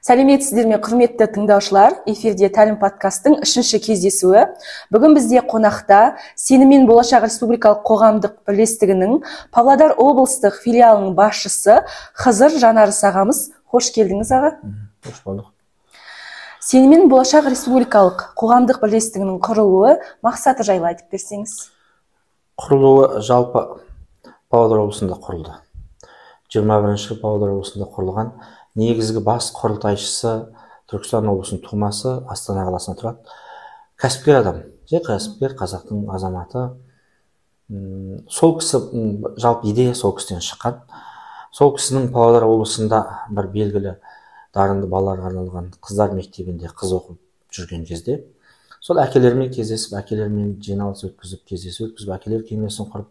Сәлеметсіздер ме, құрметті тыңдаушылар? Эфирде Тәлім подкасттың 3-ші кездесуі. Бүгін бізде қонақта Сенім мен Болашақ Республикалық қоғамдық бірлестігінің Павлодар облыстық филиалының басшысы Хызыр Жанарыс ағамыз. Хош келдіңіз, аға. Хош болдық. Сенім мен Болашақ Республикалық қоғамдық бірлестігінің құрылуы мақсаты жайлы айтып берсеңіз. Құрылуы жалпы Павлодар облысында құрылды. 21-ші Павлодар облысында құрылған. Негізгі бас құрылтайшысы Түркістан облысының тумасы, Астана қаласында тұрады. Кәсіпкер адам, кәсіпкер, қазақтың азаматы. Сол кісі, жалпы идея сол кісіден шыққан. Сол кісінің Павлодар облысында бір белгілі дарынды балаларға арналған қыздар мектебінде қыз оқып жүрген кезде, сол әкелермен кездесіп, әкелермен жиналыс өткізіп, кездесу өткізіп, әкелер кеңесін құрып,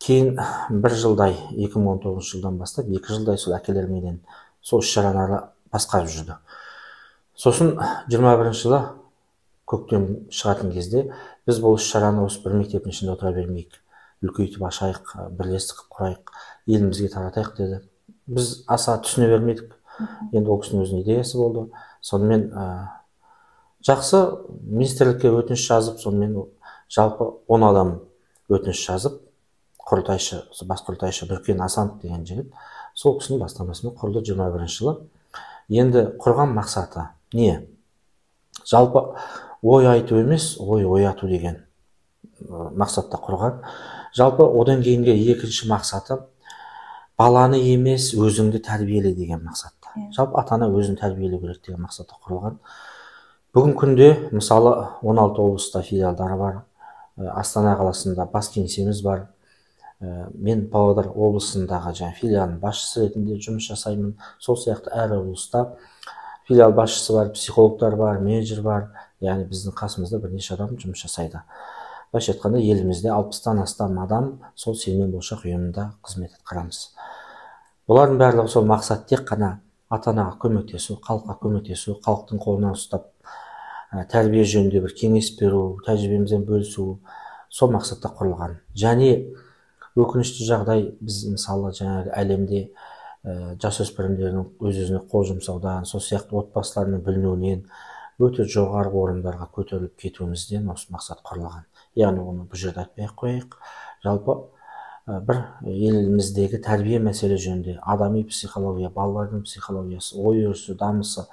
кейін бір жылдай, 2019 жылдан бастап, 2 жылдай сол әкелерменен сол іс-шараны басқарып жүрді. Сосын 21 жылы көктем шығатын кезде біз бұл іс-шараны осы бір мектептің ішінде отыра бермейік, үлкейтіп ашайық, бірлестік құрайық, елімізге таратайық деді. Біз аса түсіне бермедік. Енді ол кісінің өзінің идеясы болды. Сонымен жақсы министрлікке өтініш жазып, сонымен жалпы 10 адам өтініш жазып, құрылтайшы, бас құрылтайшы Бүркен Асанов деген жігіт, сол кісінің бастамасымен құрылды 21 жылы. Енді құрған мақсаты не? Жалпы ой айту емес, ой ояту деген мақсатта құрған. Жалпы одан кейінгі екінші мақсаты баланы емес, өзіңді тәрбиеле деген мақсатта. Жалпы ата-ана өзін тәрбиелеу керек деген мақсатта құрылған. Бүгін күнде мысалы 16 облыста филиалдары бар, Астана қаласында бас кеңсеміз бар. Мен Павлодар облысындағы филиалның басшысы ретінде жұмыс жасаймын. Сол сияқты әр облыста филиал басшысы бар, психологтар бар, менеджер бар. Яғни біздің қасымызда бірнеше адам жұмыс жасайды. Былайша айтқанда елімізде 60-тан астам адам сол Сенім мен Болашақ ұйымында қызмет атқарамыз. Бұлардың барлығы сол мақсат тек қана ата-анаға көмектесу, халыққа көмектесу, халықтың қолынан ұстап, тәрбие жөнінде бір кеңес беру, тәжірибемізбен бөлісу, сол мақсатта құрылған. Және өкінішті жағдай, біз мысалы жаңағы әлемде жасөспірімдердің өз-өзіне қол жұмсаудан, сол сияқты отбасыларының бүлінуінен өте жоғары орындарға көтеріліп кетуімізден осы мақсат құрылған. Яғни оны бұл жерде айтпай қояйық. Жалпы бір еліміздегі тәрбие мәселе жөнінде адами психология, балалардың психологиясы, ой өрісі, дамысы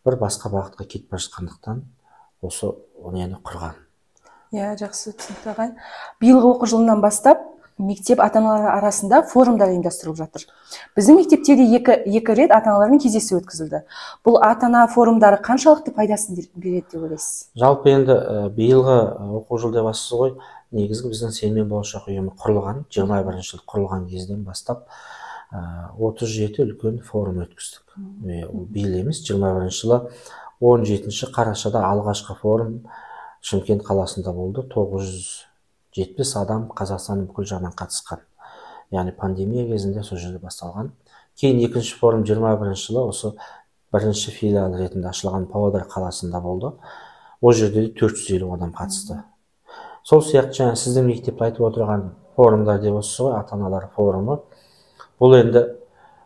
бір басқа бағытқа кетіп бара жатқандықтан осы нені құрған. Жақсы түсінікті ағай. Биылғы оқу жылынан бастап мектеп ата-аналар арасында форумдар ұйымдастырылып жатыр. Біздің мектепте де екі рет ата-аналармен кездесу өткізілді. Бұл ата-ана форумдары қаншалықты пайдасын береді деп ойлайсыз? Жалпы енді биылғы оқу жылы деп бастыңыз ғой, негізгі біздің Сенім мен Болашақ ұйымы құрылған, 21 жыл құрылған кезден бастап 37 үлкен форум өткіздік. Биыл емес, 21 жылы 17 қарашада алғашқы форум Шымкент қаласында болды. 970 адам Қазақстанның бүкіл жағынан қатысқан. Яғни пандемия кезінде сол жерде басталған. Кейін екінші форум 21 жылы осы бірінші филиал ретінде ашылған Павлодар қаласында болды. Ол жерде 450 адам қатысты. Сол сияқты сіздің мектепте айтып отырған форумдар деп отырсыз ғой, ата-аналар форумы. Бұл енді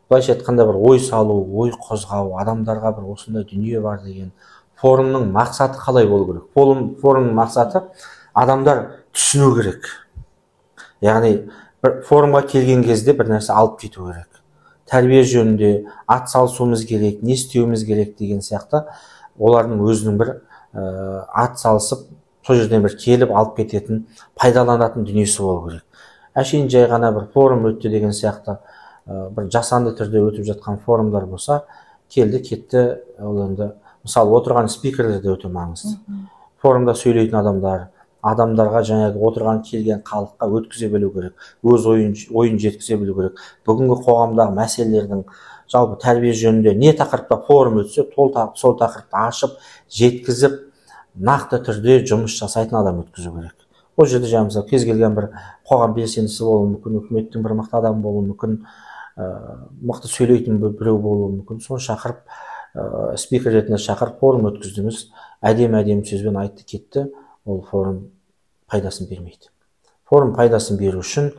былайша айтқанда бір ой салу, ой қозғау, адамдарға бір осындай дүние бар деген форумның мақсаты қалай болу керек? Форумның мақсаты адамдар түсіну керек. Яғни бір форумға келген кезде бір нәрсе алып кету керек. Тәрбие жөнінде ат салысуымыз керек, не істеуіміз керек деген сияқты олардың өзінің бір ат салысып, сол жерден бір келіп алып кететін, пайдаланатын дүниесі болу керек. Әшейін жай ғана бір форум өтті деген сияқты бір жасанды түрде өтіп жатқан форумдар болса, келді, кетті, ол енді мысалы отырған спикерлер де өте маңызды. Форумда сөйлейтін адамдарға жаңағы отырған келген халыққа өткізе білу керек, өз ойын жеткізе білу керек. Бүгінгі қоғамдағы мәселелердің жалпы тәрбие жөнінде не тақырыпта форум өтсе, сол тақырыпты ашып, жеткізіп, нақты түрде жұмыс жасайтын адам өткізу керек. Ол жерде жаңағы кез келген бір қоғам белсендісі болуы мүмкін, үкіметтің бір мықты адам болуы мүмкін, мықты сөйлейтін біреу болуы мүмкін. Соны шақырып, спикер ретінде шақырып форум өткіздіңіз, әдемі сөзбен айтты кетті, ол форум пайдасын бермейді. Форум пайдасын беру үшін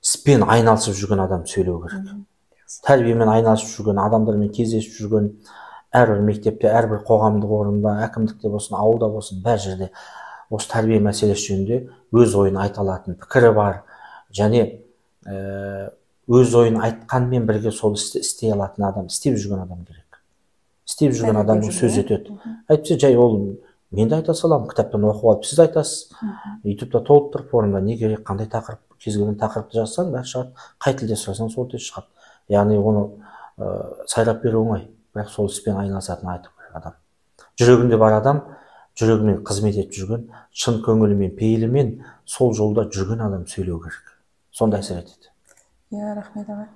іспен айналысып жүрген адам сөйлеу керек. тәрбиемен айналысып жүрген, адамдармен кездесіп жүрген, әрбір мектепте, әрбір қоғамдық орында, әкімдікте болсын, ауылда болсын, бәр жерде осы тәрбие мәселесі жөнінде өз ойын айта алатын, пікірі бар, және өз ойын айтқанмен бірге сол істі істей алатын адам, істеп жүрген адам керек. Істеп жүрген адам сөз етеді. Әйтпесе жай ол мен де айта саламын, кітаптан оқып алып сіз айтасыз. ютубта толып тұр, форумда не керек, қандай тақырып, кез келген тақырыпты жазсаң бәрі шығады, қай тілде сұрасаң сол тілде шығады. Яғни оны сайлап беру оңай, бірақ сол іспен айналысатын айту керек адам. Жүрегінде бар адам, жүрегімен қызмет етіп жүрген, шын көңілімен, пейілімен сол жолда жүрген адам сөйлеу керек. Сонда әсер етеді. Рахмет аға.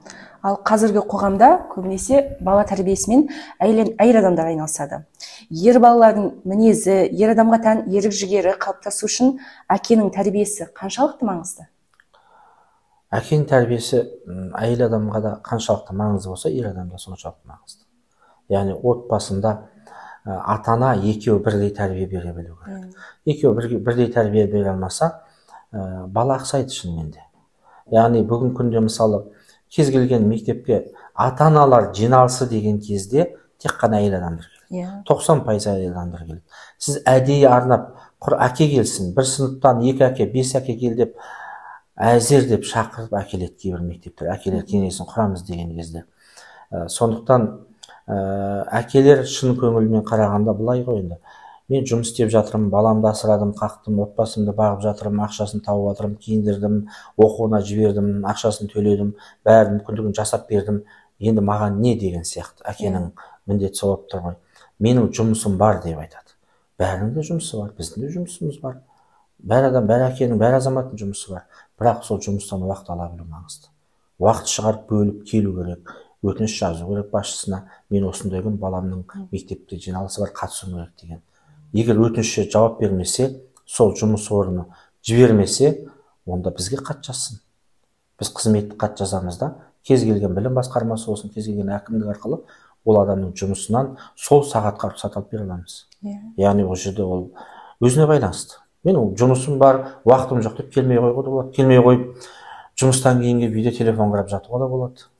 Ал қазіргі қоғамда көбінесе бала тәрбиесімен әйел адамдар айналысады. Ер балалардың мінезі, ер адамға тән ерік жігері қалыптасу үшін әкенің тәрбиесі қаншалықты маңызды? Әкенің тәрбиесі әйел адамға да қаншалықты маңызды болса, ер адамда соншалықты маңызды. Яғни отбасында ата-ана екеуі бірдей тәрбие бере білу керек. Екеуі бірдей тәрбие бере алмаса, бала ақсайды шынымен де. Яғни бүгін күнде мысалы кез келген мектепке ата-аналар жиналысы деген кезде тек қана әйел адамдар келеді. 90% әйел адамдар келеді. Сіз әдейі арнап, құр әке келсін, бір сыныптан 2 әке, 5 әке кел деп, әзер деп шақырып әкеледі кейбір мектептер. Әкелер кеңесін құрамыз деген кезде. Сондықтан әкелер шын көңілмен қарағанда былай ғой енді. Мен жұмыс істеп жатырмын, баламды асырадым, қақтым, отбасымды бағып жатырмын, ақшасын тауып жатырмын, киіндірдім, оқуына жібердім, ақшасын төледім, бәрі мүмкіндігін жасап бердім. Енді маған не деген сияқты әкенің міндеті болып тұр ғой. Менің жұмысым бар деп айтады. Бәрінің де жұмысы бар, біздің де жұмысымыз бар. Бәр адам, бәр әкенің, бәр азаматтың жұмысы бар. Бірақ сол жұмыстан уақыт ала білу маңызды. Уақыт шығарып бөліп келу керек. Өтініш жазу керек басшысына. Мен осындай күн баламның мектепте жиналысы бар, қатысуым керек деген. Егер өтінішке жауап бермесе, сол жұмыс орны жібермесе, онда бізге хат жазсын. Біз қызметтік хат жазамыз да, кез келген білім басқармасы болсын, кез келген әкімдік арқылы ол адамның жұмысынан сол сағатқа рұқсат алып бере аламыз. Яғни ол жерде ол өзіне байланысты. Мен ол жұмысым бар, уақытым жоқ деп келмей қойуға да болады. Келмей қойып, жұмыстан кейінгі үйде телефон қарап жатуға да болады.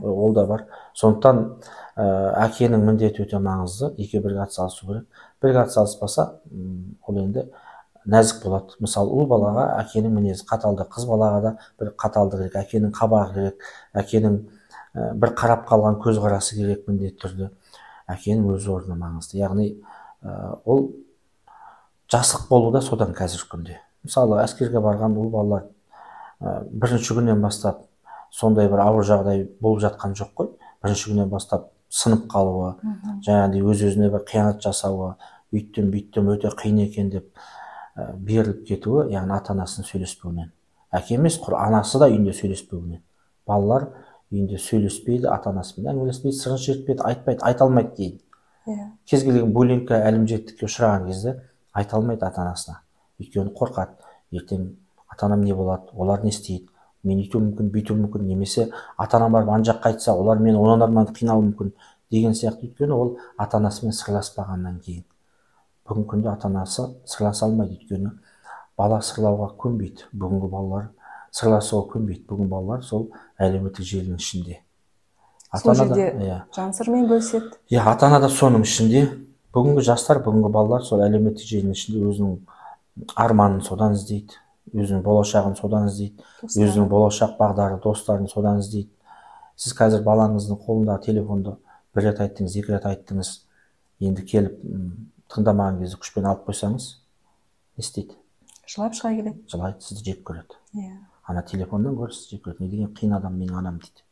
Ол да бар. Сондықтан әкенің міндеті өте маңызды, екеуі бірге атсалысу керек. Бірге атсалыспаса, ол енді нәзік болады. Мысалы, ұл балаға әкенің мінезі қаталды, қыз балаға да бір қаталды керек, әкенің қабағы керек, әкенің бір қарап қалған көзқарасы керек міндетті түрде. Әкенің өз орны маңызды. Яғни ол жасық болу да содан қазіргі күнде. Мысалы, әскерге барған ұл балалар бірінші күннен бастап сондай бір ауыр жағдай болып жатқан жоқ қой. Бірінші күннен бастап сынып қалуы, жаңағыдай өз-өзіне бір қиянат жасауы, үйттім өте қиын екен деп беріліп кетуі, яғни ата-анасын сөйлеспеуінен. Әке емес, құр анасы да үйінде сөйлеспеуінен. Балалар үйінде сөйлеспейді, ата-анасымен әңгімелеспейді, сырын шертпейді, айтпайды, айта алмайды дейді. Кез келген буллингке, әлімжеттікке ұшыраған кезде айта алмайды ата-анасына. Өйткені қорқады. Ертең ата-анам не болады, олар не істейді, мен үйту мүмкін, бүйту мүмкін, немесе ата-анам барып ана жаққа айтса, олар мені онан арман қинауы мүмкін деген сияқты. Өйткені ол ата-анасымен сырласпағаннан кейін. Бүгінгі күнде ата-анасы сырласа алмайды, өйткені бала сырлауға көнбейді. Бүгінгі балалар сырласуға көнбейді. Бүгінгі балалар сол әлеуметтік желінің ішінде. Сол жерде жан сырмен бөліседі. Ата-ана да соның ішінде. Бүгінгі жастар, бүгінгі балалар сол әлеуметтік желінің ішінде өзінің арманын содан іздейді. Өзінің болашағын содан іздейді. Өзінің болашақ бағдары, достарын содан іздейді. Сіз қазір балаңыздың қолында телефонды бір рет айттыңыз, 2 рет айттыңыз. Енді келіп тыңдамаған кезде күшпен алып қойсаңыз, не істейді? Жылап шыға келеді. Жылайды, сізді жек көреді. Ана телефоннан гөрі сізді жек көреді. Не деген қиын адам менің анам дейді.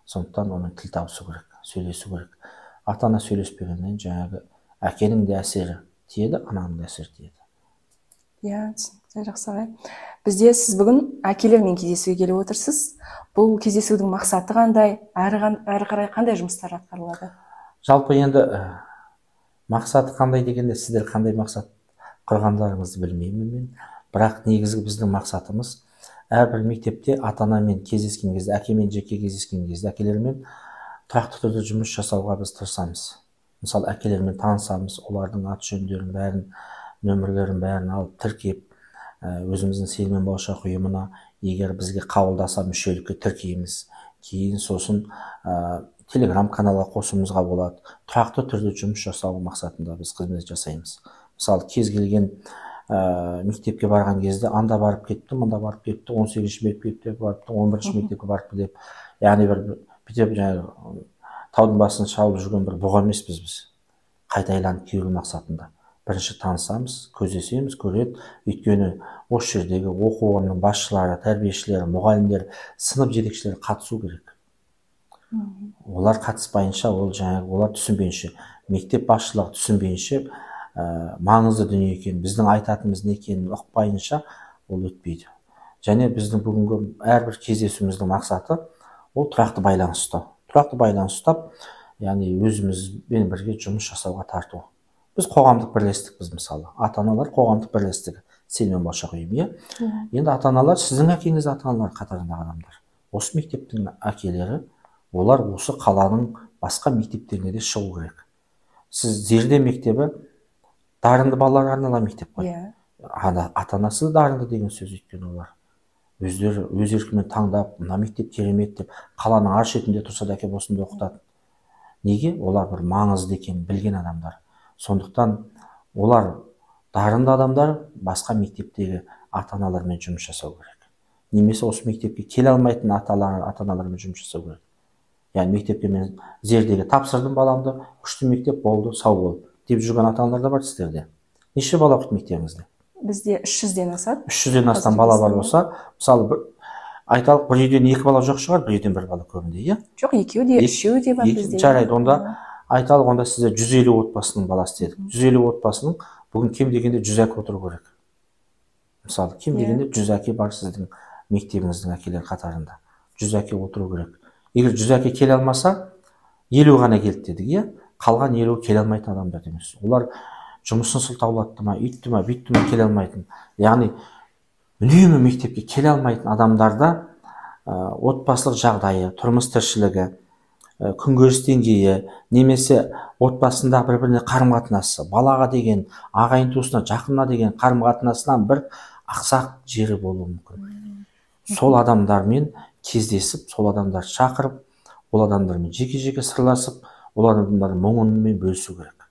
Сондықтан оның тіл табысу керек, сөйлесу керек. Ата-ана сөйлеспегеннен жаңағы әкенің де әсері тиеді, ананың да әсері тиеді. Түсінікті, жақсы ағай. Бізде сіз бүгін әкелермен кездесуге келіп отырсыз. Бұл кездесудің мақсаты қандай, әрі қарай қандай жұмыстар атқарылады? Жалпы енді мақсаты қандай дегенде сіздер қандай мақсат құрғандарыңызды білмеймін мен. Бірақ негізгі біздің мақсатымыз әрбір мектепте ата-анамен кездескен кезде, әкемен жеке кездескен кезде, әкелермен тұрақты түрде жұмыс жасауға біз тырысамыз. Мысалы, әкелермен танысамыз, олардың аты жөндерін бәрін, нөмірлерін бәрін алып тіркеп, өзіміздің сенім мен болашақ ұйымына егер бізге қабылдаса мүшелікке тіркейміз. кейін сосын телеграм каналға қосуымызға болады. Тұрақты түрде жұмыс жасау мақсатында біз қызмет жасаймыз. Мысалы кез келген мектепке барған кезде анда барып кетті, мында барып кетті, 18-ші мектепке барыпты, 11-ші мектепке барыпты деп, яғни бір бүйтіп жаңағы таудың басын шалып жүрген бір бұға емеспіз біз. Қайта айланып келу мақсатында. Бірінші танысамыз, көздесеміз, көреді. Өйткені осы жердегі оқу орнының басшылары, тәрбиешілері, мұғалімдер, сынып жетекшілері қатысу керек. Олар қатыспайынша, олар түсінбейінше, мектеп басшылығы түсінбейінше, маңызды дүние екен, біздің айтатынымыз не екенін ұқпайынша ол өтпейді. Және біздің бүгінгі әрбір кездесуіміздің мақсаты ол тұрақты байланыс ұстау. Тұрақты байланыс ұстап, яғни өзімізбен бірге жұмыс жасауға тарту. Біз қоғамдық бірлестікпіз, мысалы. Ата-аналар қоғамдық бірлестігі. Сенімен болашақ ұйым, иә? Енді ата-аналар, сіздің әкеңіз ата-аналар қатарындағы адамдар. Осы мектептің әкелері, олар осы қаланың басқа мектептеріне де шығу керек. Сіз Зерде мектебі дарынды балаларға арналған мектеп қой. Ата-анасы дарынды деген сөз, өйткені олар өздері өз еркімен таңдап, мына мектеп керемет деп, қаланың ар шетінде тұрса да әкеп осында оқытады. Неге? Олар бір маңызды екенін білген адамдар. Сондықтан олар дарынды адамдар басқа мектептегі ата-аналармен жұмыс жасау керек. Немесе осы мектепке келе алмайтын ата-аналармен жұмыс жасау керек. Яғни мектепке мен Зердеге тапсырдым баламды, күшті мектеп болды, сау болды деп жүрген ата-аналар да бар сіздерде. Неше бала оқиды мектебіңізде? Бізде 300-ден асады. 300-ден астам бала бар болса, мысалы айталық бір үйден 2 бала жоқ шығар, бір үйден 1 бала көбінде, иә? Жоқ, 2-еу де, 3-еу де бар бізде. Жарайды, онда айталық, онда сізде 150 отбасының баласы дедік. 150 отбасының бүгін кем дегенде 100 әке отыру керек. Мысалы, кем дегенде 100 әке бар сіздің мектебіңіздің әкелер қатарында. 100 әке отыру керек. Егер 100 әке келе алмаса, 50 ғана келді дедік, иә? Қалған 50 келе алмайтын адамдар демес. Олар жұмысын сылтаулатты ма, үйтті ма, бүйтті ма келе алмайтын. Яғни үнемі мектепке келе алмайтын адамдарда отбасылық жағдайы, тұрмыс тіршілігі, күнкөріс деңгейі, немесе отбасында бір-біріне қарым-қатынасы, балаға деген, ағайын туысына, жақынына деген қарым-қатынасынан бір ақсақ жері болуы мүмкін. Сол адамдармен кездесіп, сол адамдар шақырып, ол адамдармен жеке-жеке сырласып, ол адамдардың мұңымен бөлісу керек.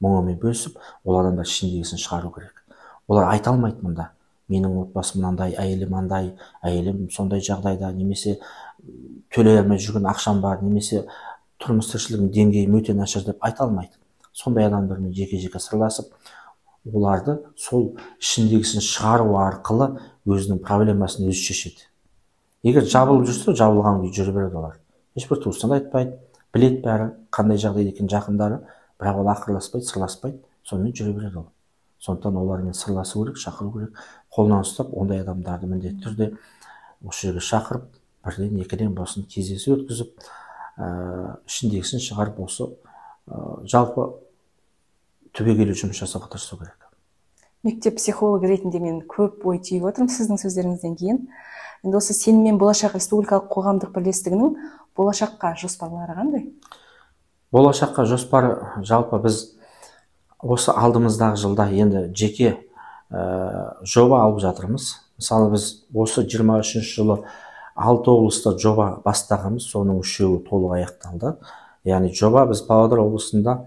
Мұңымен бөлісіп, ол адамдар ішіндегісін шығару керек. Олар айта алмайды мұнда. Менің отбасым мынандай, әйелім сондай жағдайда, немесе төлей алмай жүрген ақшам бар, немесе тұрмыс тіршілігінің деңгейі өте нашар деп айта алмайды. Сондай адамдармен жеке-жеке сырласып, оларды сол ішіндегісін шығару арқылы өзінің проблемасын өзі шешеді. Егер жабылып жүрсе, жабылған күйі жүре береді олар. Ешбір туысына айтпайды, білет бәрі, қандай жағдайда екен жақындары, бірақ ол ақырласпайды, сырласпайды, сонымен жүре береді ол. Сондықтан олармен сырласу керек, шақыру керек, қолынан ұстап, ондай адамдарды міндетті түрде осы жерге шақырып, бірден екіден болсын кездесу өткізіп, ішіндегісін шығарып осы жалпы түбегейлі жұмыс жасауға тырысу керек. Мектеп психологы ретінде мен көп ой түйіп отырмын сіздің сөздеріңізден кейін. Енді осы Сенімен болашақ республикалық қоғамдық бірлестігінің болашаққа жоспарлары қандай? Болашаққа жоспары жалпы біз осы алдымыздағы жылда енді жеке жоба алып жатырмыз. Мысалы біз осы 23 жылы 6 облыста жоба бастағанбыз, соның 3-еуі толық аяқталды. Яғни жоба біз Павлодар облысында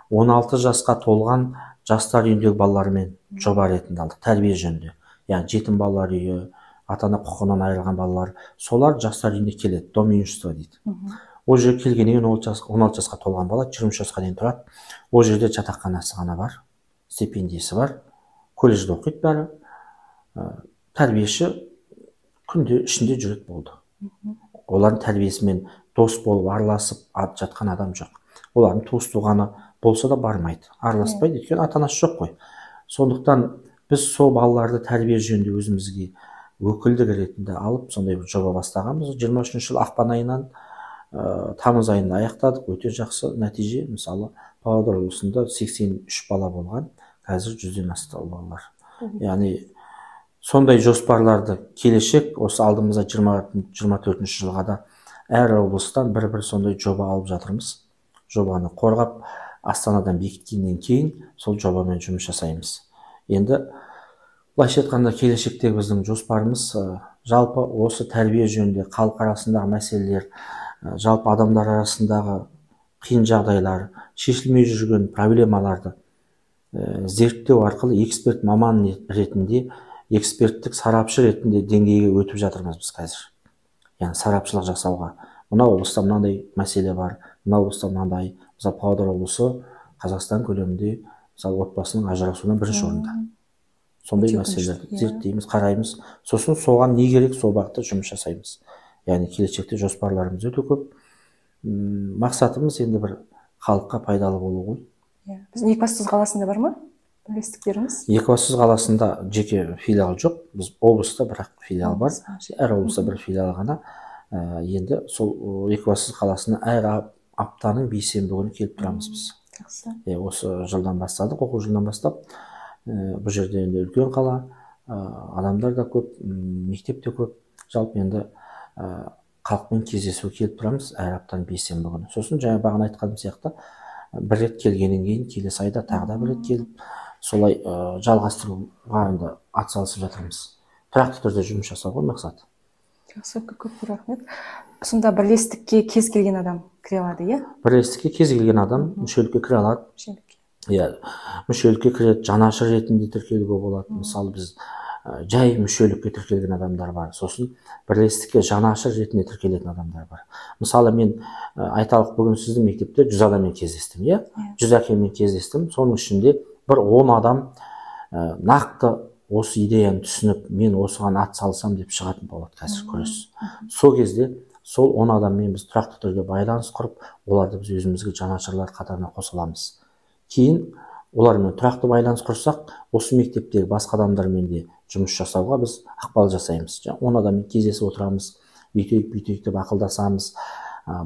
16 жасқа толған жастар үйіндегі балалармен жоба ретінде алдық, тәрбие жөнінде. Яғни жетім балалар үйі, ата-ана құқығынан айырылған балалар, солар жастар үйіне келеді, доминушество дейді. Ол жерге келгеннен 16 жасқа толған бала 23 жасқа дейін тұрады. Ол жерде жатақханасы ғана бар, стипендиясы бар, колледжде оқиды бәрі. Тәрбиеші күнде ішінде жүреді болды. Олардың тәрбиесімен дос болып араласып жатқан адам жоқ. Олардың туыс-туғаны болса да бармайды, араласпайды, өйткені ата-анасы жоқ қой. Сондықтан біз сол балаларды тәрбие жөнінде өзімізге өкілдік ретінде алып, сондай бір жоба бастағанбыз. 23 жыл ақпан айынан тамыз айында аяқтадық. Өте жақсы нәтиже. Мысалы, Павлодар облысында 83 бала болған, қазір 100-ден асты балалар. Яғни сондай жоспарларды келешек осы алдымызда 24 жылға да әр облыстан бір сондай жоба алып жатырмыз. Жобаны қорғап, Астанадан бекіткеннен кейін сол жобамен жұмыс жасаймыз. Енді былайша айтқанда келешектегі біздің жоспарымыз жалпы осы тәрбие жөнінде халық арасындағы мәселелер, жалпы адамдар арасындағы қиын жағдайлар, шешілмей жүрген проблемаларды зерттеу арқылы эксперт маман ретінде, эксперттік сарапшы ретінде деңгейге өтіп жатырмыз біз қазір. Яғни сарапшылық жасауға. Мынау облыста мынандай мәселе бар, мынау облыста мынандай. Мысалы, Павлодар облысы Қазақстан көлемінде мысалы отбасының ажырасуынан бірінші орында. Сондай мәселелерді зерттейміз, қараймыз. Сосын соған не керек, сол бағытта жұмыс жасаймыз. Яғни келешекте жоспарларымыз өте көп. Мақсатымыз енді бір халыққа пайдалы болу ғой. Біздің Екібастұз қаласында бар ма бірлестіктеріңіз? Екібастұз қаласында жеке филиал жоқ. Біз облыста бірақ филиал бар. Әр облыста бір филиал ғана. Енді сол Екібастұз қаласына әр аптаның бейсенбі күні келіп тұрамыз біз. Осы жылдан бастадық, оқу жылдан бастап. Бұл жерде енді үлкен қала, адамдар да көп, мектеп те көп. Жалпы енді халықпен кездесуге келіп тұрамыз әр аптаның бейсенбі күні. Сосын жаңа бағана айтқаным сияқты бір рет келгеннен кейін келесі айда тағы да бір рет келіп, солай жалғастыруға енді атсалысып жатырмыз. Тұрақты түрде жұмыс жасауға мақсат. Жақсы, көп рахмет. Сонда бірлестікке кез келген адам кіре алады, иә? Бірлестікке кез келген адам мүшелікке кіре алады. Иә, мүшелікке кіреді, жанашыр ретінде тіркелуге болады. Мысалы, біз жай мүшелікке тіркелген адамдар бар. Сосын бірлестікке жанашыр ретінде тіркелетін адамдар бар. Мысалы, мен айталық бүгін сіздің мектепте 100 адаммен кездестім, иә? 100 әкеммен кездестім. Соның ішінде бір 10 адам нақты осы идеяны түсініп, мен осыған атсалысам деп шығатын болады қазір күрес. Сол кезде сол 10 адаммен біз тұрақты түрде байланыс құрып, оларды біз өзімізге жанашырлар қатарына қоса аламыз. Кейін олармен тұрақты байланыс құрсақ, осы мектептегі басқа адамдармен де жұмыс жасауға біз ықпал жасаймыз. 10 адаммен кездесіп отырамыз, бүйтейік деп ақылдасамыз,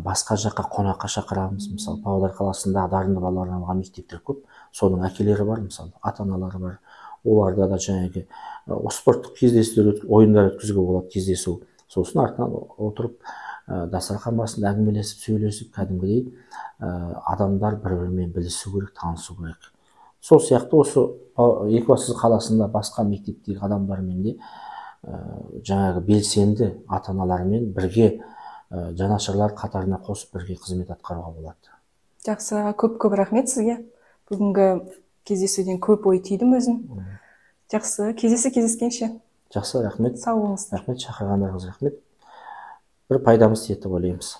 басқа жаққа қонаққа шақырамыз. Мысалы, Павлодар қаласында дарынды балаларға арналған мектептер көп, соның әкелері бар, мысалы, ата-аналары бар. Оларда да жаңағы спорттық кездесулер, ойындар өткізуге болады, кездесу. Сосын артынан отырып, дастархан басында әңгімелесіп, сөйлесіп, кәдімгідей адамдар бір-бірімен білісу керек, танысу керек. Сол сияқты осы Екібастұз қаласында басқа мектептегі адамдармен де жаңағы белсенді ата-аналармен бірге жанашырлар қатарына қосып бірге қызмет атқаруға болады. Жақсы, көп рахмет сізге. Бүгінгі кездесуден көп ой түйдім өзім. Жақсы, кездескенше. Жақсы, рахмет. Сау болыңыз. Рахмет, шақырғандарыңыз рахмет. Бір пайдамыз тиеді деп ойлаймыз.